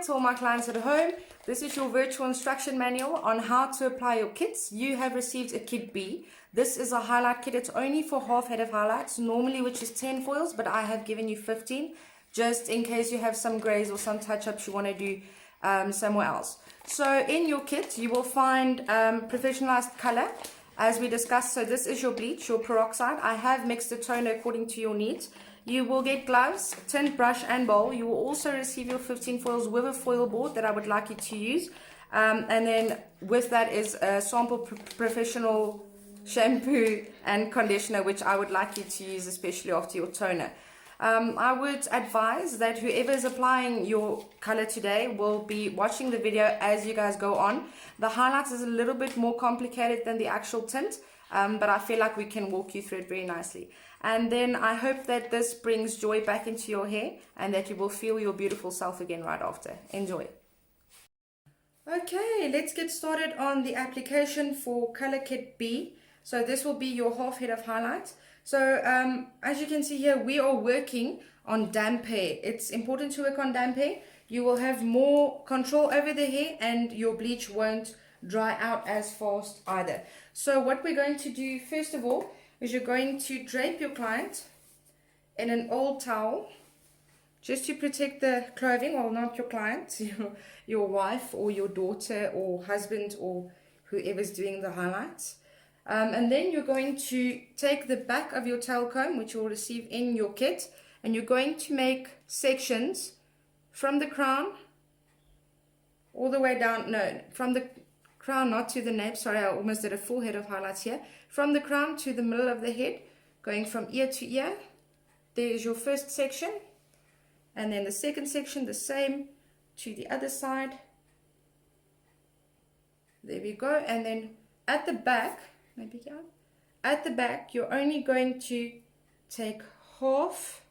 to all my clients at home. This is your virtual instruction manual on how to apply your kits. You have received a kit B. This is a highlight kit. It's only for half head of highlights, normally which is 10 foils, but I have given you 15, just in case you have some grays or some touch-ups you want to do somewhere else. So in your kit, you will find professionalized color, as we discussed. So this is your bleach, your peroxide. I have mixed the toner according to your needs. You will get gloves, tint, brush, and bowl. You will also receive your 15 foils with a foil board that I would like you to use. And then with that is a sample professional shampoo and conditioner, which I would like you to use, especially after your toner. I would advise that whoever is applying your color today will be watching the video as you guys go on. The highlights is a little bit more complicated than the actual tint, but I feel like we can walk you through it very nicely. And then I hope that this brings joy back into your hair and that you will feel your beautiful self again right after. Enjoy. Okay, let's get started on the application for color kit B. So this will be your half head of highlights. So as you can see here, we are working on damp hair. It's important to work on damp hair. You will have more control over the hair and your bleach won't dry out as fast either. So what we're going to do first of all is you're going to drape your client in an old towel just to protect the clothing, well, not your client, your wife or your daughter or husband or whoever's doing the highlights. And then you're going to take the back of your tail comb, which you'll receive in your kit, and you're going to make sections from the crown all the way down, no, from the crown, not to the nape, sorry, I almost did a full head of highlights here, from the crown to the middle of the head, going from ear to ear. There is your first section, and then the second section, the same to the other side. There we go. And then at the back, maybe here, at the back, you're only going to take half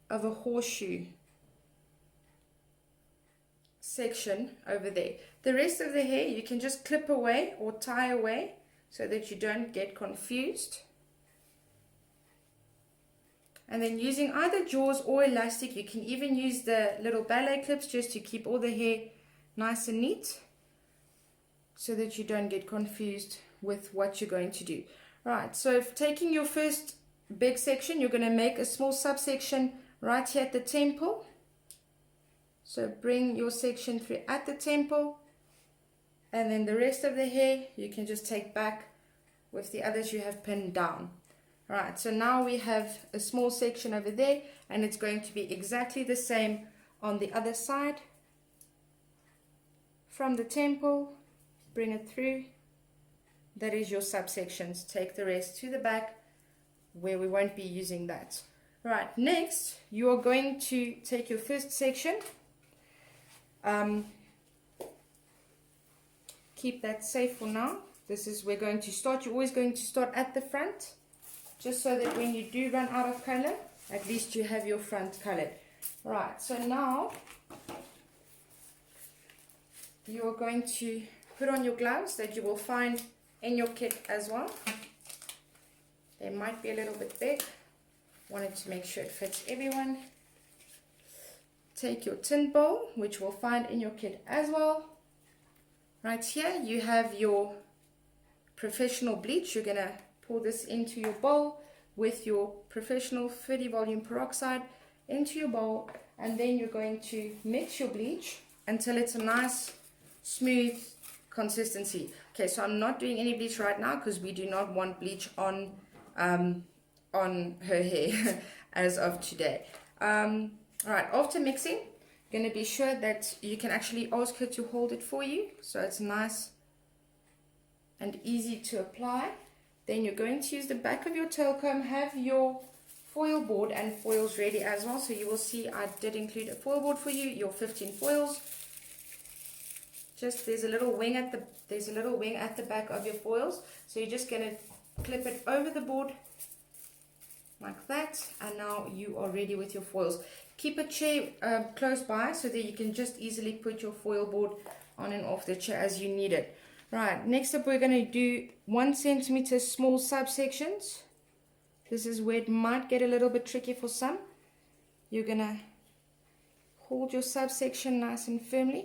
of a horseshoe section over there. The rest of the hair you can just clip away or tie away so that you don't get confused. And then using either jaws or elastic, you can even use the little ballet clips just to keep all the hair nice and neat so that you don't get confused with what you're going to do. Right, so taking your first big section, you're going to make a small subsection right here at the temple. So bring your section through at the temple, and then the rest of the hair you can just take back with the others you have pinned down. Right, so now we have a small section over there, and it's going to be exactly the same on the other side. From the temple, bring it through. That is your subsections. Take the rest to the back where we won't be using that. Right, next you are going to take your first section. Keep that safe for now. This is we're going to start. You're always going to start at the front, just so that when you do run out of color, at least you have your front colored. Right, so now you are going to put on your gloves that you will find in your kit as well. They might be a little bit big. Wanted to make sure it fits everyone. Take your tint bowl, which we'll find in your kit as well. Right here you have your professional bleach. You're gonna pour this into your bowl with your professional 30 volume peroxide into your bowl, and then you're going to mix your bleach until it's a nice smooth consistency. Okay, so I'm not doing any bleach right now because we do not want bleach on her hair as of today. Alright, after mixing, you're going to be sure that you can actually ask her to hold it for you so it's nice and easy to apply. Then you're going to use the back of your tail comb, have your foil board and foils ready as well. So you will see I did include a foil board for you, your 15 foils. Just there's a little wing at the back of your foils, so you're just going to clip it over the board like that, and now you are ready with your foils. Keep a chair close by so that you can just easily put your foil board on and off the chair as you need it. Right, next up we're going to do 1 centimeter small subsections. This is where it might get a little bit tricky for some. You're going to hold your subsection nice and firmly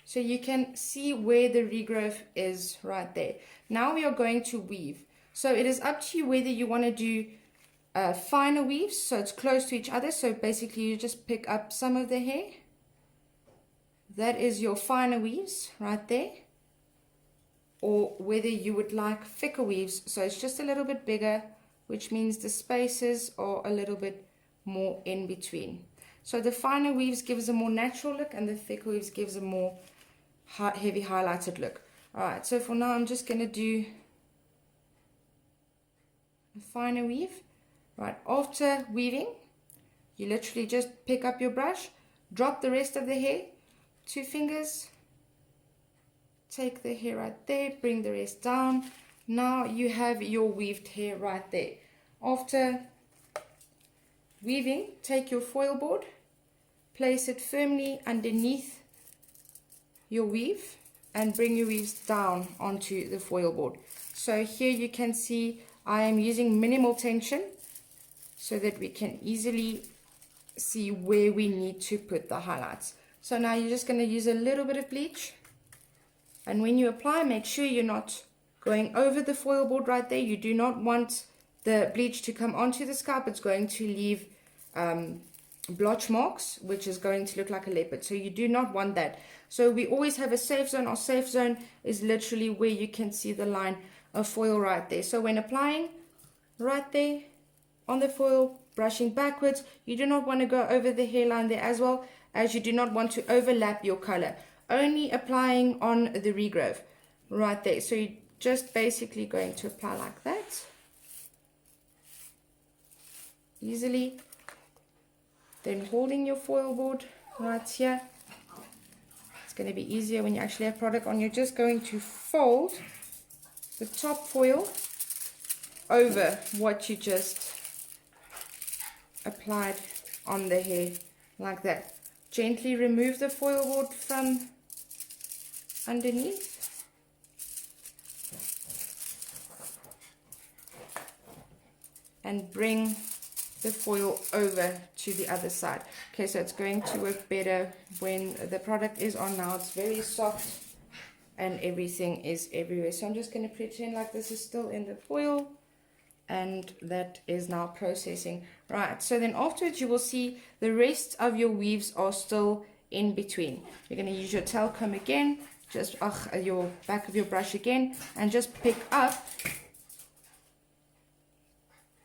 so you can see where the regrowth is right there. Now we are going to weave. So it is up to you whether you want to do finer weaves, so it's close to each other. So basically you just pick up some of the hair. That is your finer weaves right there. Or whether you would like thicker weaves, so it's just a little bit bigger, which means the spaces are a little bit more in between. So the finer weaves gives a more natural look, and the thicker weaves gives a more heavy highlighted look. Alright, so for now I'm just going to do a finer weave. Right, after weaving, you literally just pick up your brush, drop the rest of the hair, 2 fingers, take the hair right there, bring the rest down. Now you have your weaved hair right there. After weaving, take your foil board, place it firmly underneath your weave and bring your weaves down onto the foil board. So here you can see I am using minimal tension so that we can easily see where we need to put the highlights. So now you're just going to use a little bit of bleach, and when you apply, make sure you're not going over the foil board right there. You do not want the bleach to come onto the scalp. It's going to leave blotch marks, which is going to look like a leopard. So you do not want that. So we always have a safe zone. Our safe zone is literally where you can see the line of foil right there. So when applying right there on the foil, brushing backwards, you do not want to go over the hairline there, as well as you do not want to overlap your color. Only applying on the regrowth right there. So you're just basically going to apply like that, easily, then holding your foil board right here. It's going to be easier when you actually have product on. You're just going to fold the top foil over what you just applied on the hair like that. Gently remove the foil board from underneath. And bring the foil over to the other side. Okay, so it's going to work better when the product is on now. It's very soft and everything is everywhere. So I'm just going to pretend like this is still in the foil, and that is now processing. Right, so then afterwards you will see the rest of your weaves are still in between. You're going to use your tail comb again, just your back of your brush again, and just pick up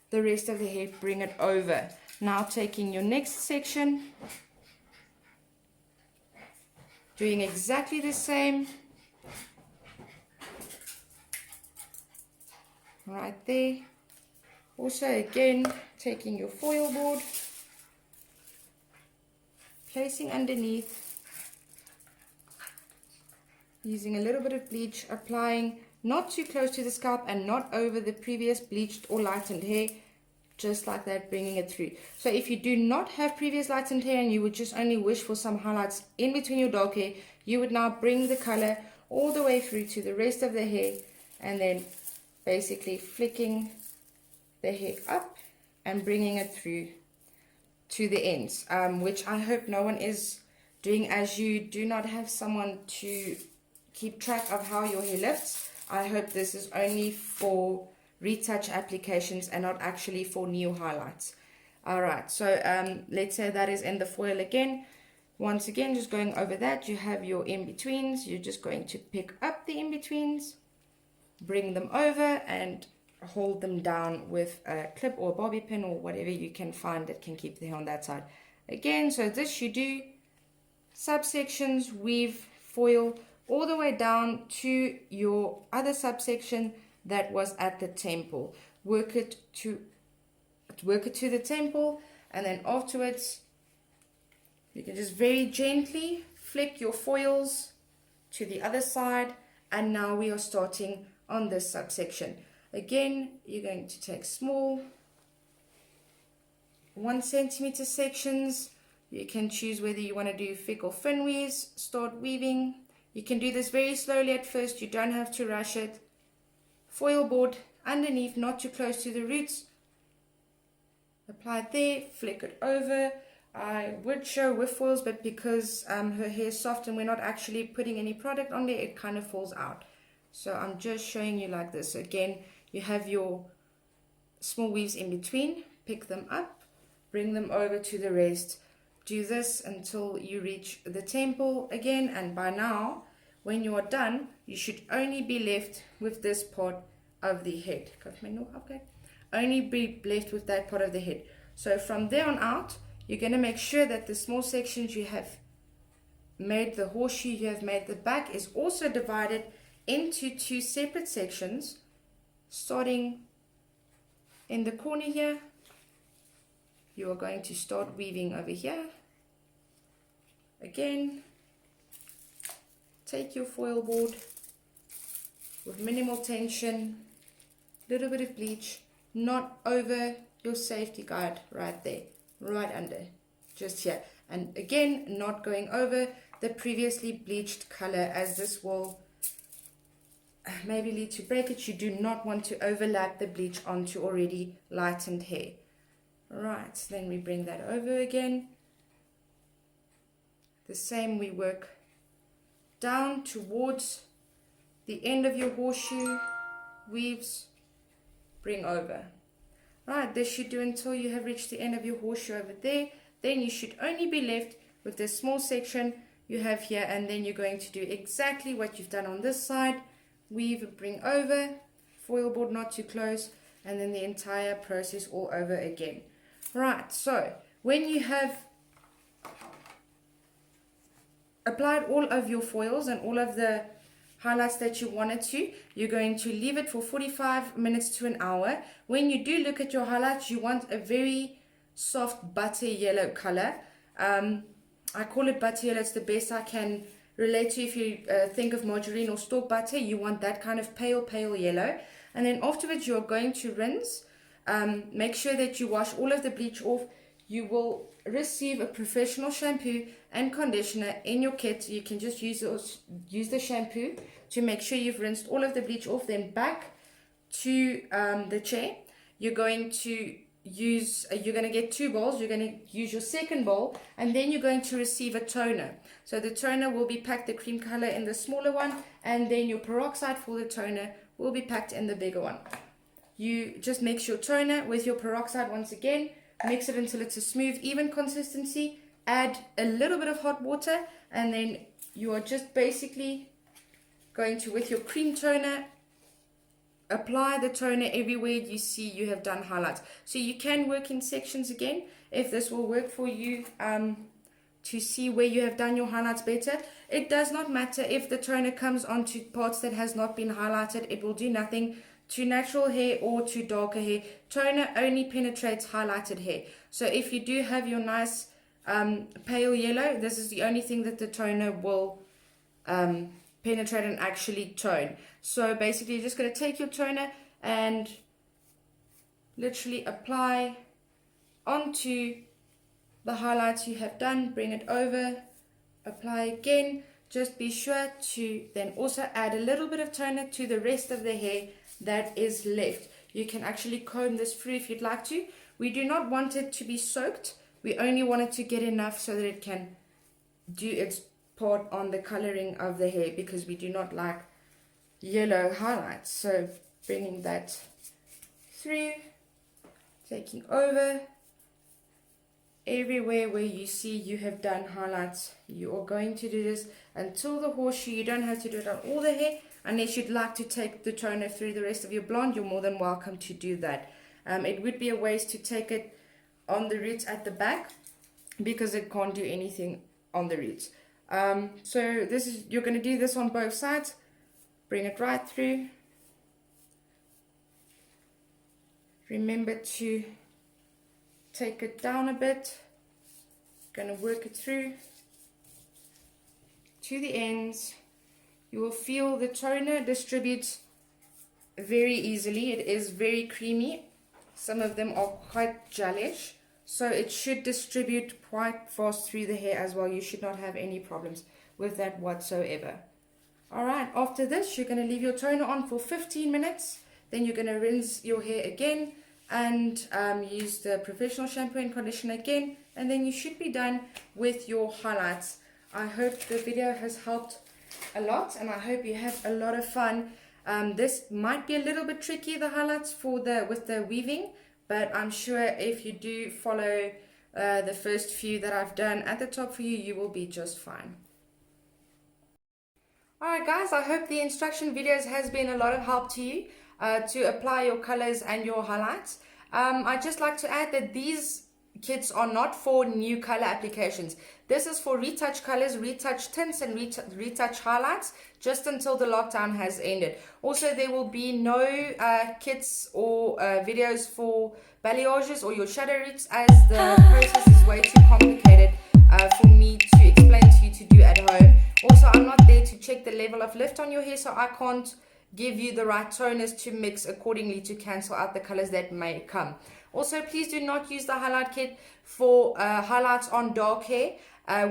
the rest of the hair, bring it over. Now taking your next section, doing exactly the same, right there. Also again, taking your foil board, placing underneath, using a little bit of bleach, applying not too close to the scalp and not over the previous bleached or lightened hair, just like that, bringing it through. So if you do not have previous lightened hair and you would just only wish for some highlights in between your dark hair, you would now bring the color all the way through to the rest of the hair, and then basically flicking the hair up and bringing it through to the ends, which I hope no one is doing, as you do not have someone to keep track of how your hair lifts. I hope this is only for retouch applications and not actually for new highlights. Alright, so let's say that is in the foil again. Once again, just going over that, you have your in-betweens. You're just going to pick up the in-betweens, bring them over, and hold them down with a clip or a bobby pin or whatever you can find that can keep the hair on that side. Again, so this you do subsections, weave, foil, all the way down to your other subsection that was at the temple. Work it to the temple, and then afterwards you can just very gently flick your foils to the other side, and now we are starting on this subsection. Again, you're going to take small 1 centimeter sections. You can choose whether you want to do thick or thin weaves. Start weaving. You can do this very slowly at first, you don't have to rush it. Foil board underneath, not too close to the roots. Apply it there, flick it over. I would show with foils, but because her hair is soft and we're not actually putting any product on there, it kind of falls out. So I'm just showing you like this. So again, you have your small weaves in between, pick them up, bring them over to the rest. Do this until you reach the temple again, and by now, when you are done, you should only be left with this part of the head. Only be left with that part of the head. So from there on out, you're going to make sure that the small sections you have made, the horseshoe you have made, the back is also divided into two separate sections, starting in the corner here. You are going to start weaving over here. Again, take your foil board with minimal tension, little bit of bleach, not over your safety guide right there, right under, just here. And again, not going over the previously bleached color, as this will maybe lead to breakage. You do not want to overlap the bleach onto already lightened hair. Right, then we bring that over again. The same, we work down towards the end of your horseshoe, weaves, bring over. Right, this should do until you have reached the end of your horseshoe over there. Then you should only be left with this small section you have here, and then you're going to do exactly what you've done on this side. Weave, bring over, foil board not too close, and then the entire process all over again. Right, so when you have applied all of your foils and all of the highlights that you wanted to, you're going to leave it for 45 minutes to an hour. When you do look at your highlights, you want a very soft butter yellow color. I call it butter yellow. It's the best I can relate to. If you think of margarine or stork butter, you want that kind of pale yellow. And then afterwards, you're going to rinse. Make sure that you wash all of the bleach off. You will receive a professional shampoo and conditioner in your kit. You can just use the shampoo to make sure you've rinsed all of the bleach off. Then back to the chair, you're going to get 2 bowls. You're going to use your second bowl, and then you're going to receive a toner. So the toner will be packed, the cream color, in the smaller one, and then your peroxide for the toner will be packed in the bigger one. You just mix your toner with your peroxide once again. Mix it until it's a smooth, even consistency. Add a little bit of hot water, and then you are just basically going to, with your cream toner, apply the toner everywhere you see you have done highlights. So you can work in sections again, if this will work for you, to see where you have done your highlights better. It does not matter if the toner comes onto parts that has not been highlighted. It will do nothing to natural hair or to darker hair. Toner only penetrates highlighted hair. So if you do have your nice pale yellow, this is the only thing that the toner will penetrate and actually tone. So basically, you're just going to take your toner and literally apply onto the highlights you have done. Bring it over, apply again. Just be sure to then also add a little bit of toner to the rest of the hair that is left. You can actually comb this through if you'd like to. We do not want it to be soaked. We only want it to get enough so that it can do its part on the coloring of the hair, because we do not like yellow highlights. So bringing that through, taking over everywhere where you see you have done highlights. You are going to do this until the horseshoe. You don't have to do it on all the hair. Unless you'd like to take the toner through the rest of your blonde, you're more than welcome to do that. It would be a waste to take it on the roots at the back, because it can't do anything on the roots. So you're going to do this on both sides. Bring it right through. Remember to take it down a bit. Going to work it through to the ends. You will feel the toner distributes very easily. It is very creamy. Some of them are quite gelish, so it should distribute quite fast through the hair as well. You should not have any problems with that whatsoever. Alright, after this, you're going to leave your toner on for 15 minutes. Then you're going to rinse your hair again. and use the professional shampoo and conditioner again, and then you should be done with your highlights. I hope the video has helped a lot, and I hope you have a lot of fun. This might be a little bit tricky, the highlights with the weaving, but I'm sure if you do follow the first few that I've done at the top for you, you will be just fine. Alright guys, I hope the instruction videos has been a lot of help to you to apply your colors and your highlights. I'd just like to add that these kits are not for new color applications. This is for retouch colors, retouch tints, and retouch highlights just until the lockdown has ended. Also, there will be no kits or videos for balayages or your shadow roots, as the process is way too complicated for me to explain to you to do at home. Also, I'm not there to check the level of lift on your hair, so I can't give you the right toners to mix accordingly to cancel out the colors that may come. Also, please do not use the highlight kit for highlights on dark hair.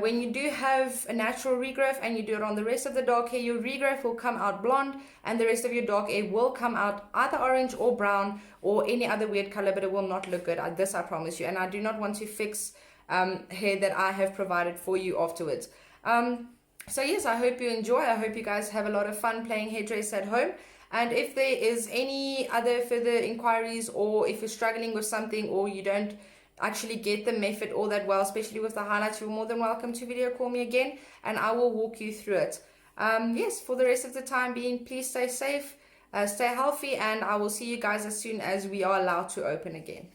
When you do have a natural regrowth and you do it on the rest of the dark hair, your regrowth will come out blonde and the rest of your dark hair will come out either orange or brown or any other weird color, but it will not look good. This I promise you. And I do not want to fix hair that I have provided for you afterwards. So yes, I hope you enjoy. I hope you guys have a lot of fun playing hairdresser at home. And if there is any other further inquiries, or if you're struggling with something, or you don't actually get the method all that well, especially with the highlights, you're more than welcome to video call me again and I will walk you through it. Yes, for the rest of the time being, please stay safe, stay healthy, and I will see you guys as soon as we are allowed to open again.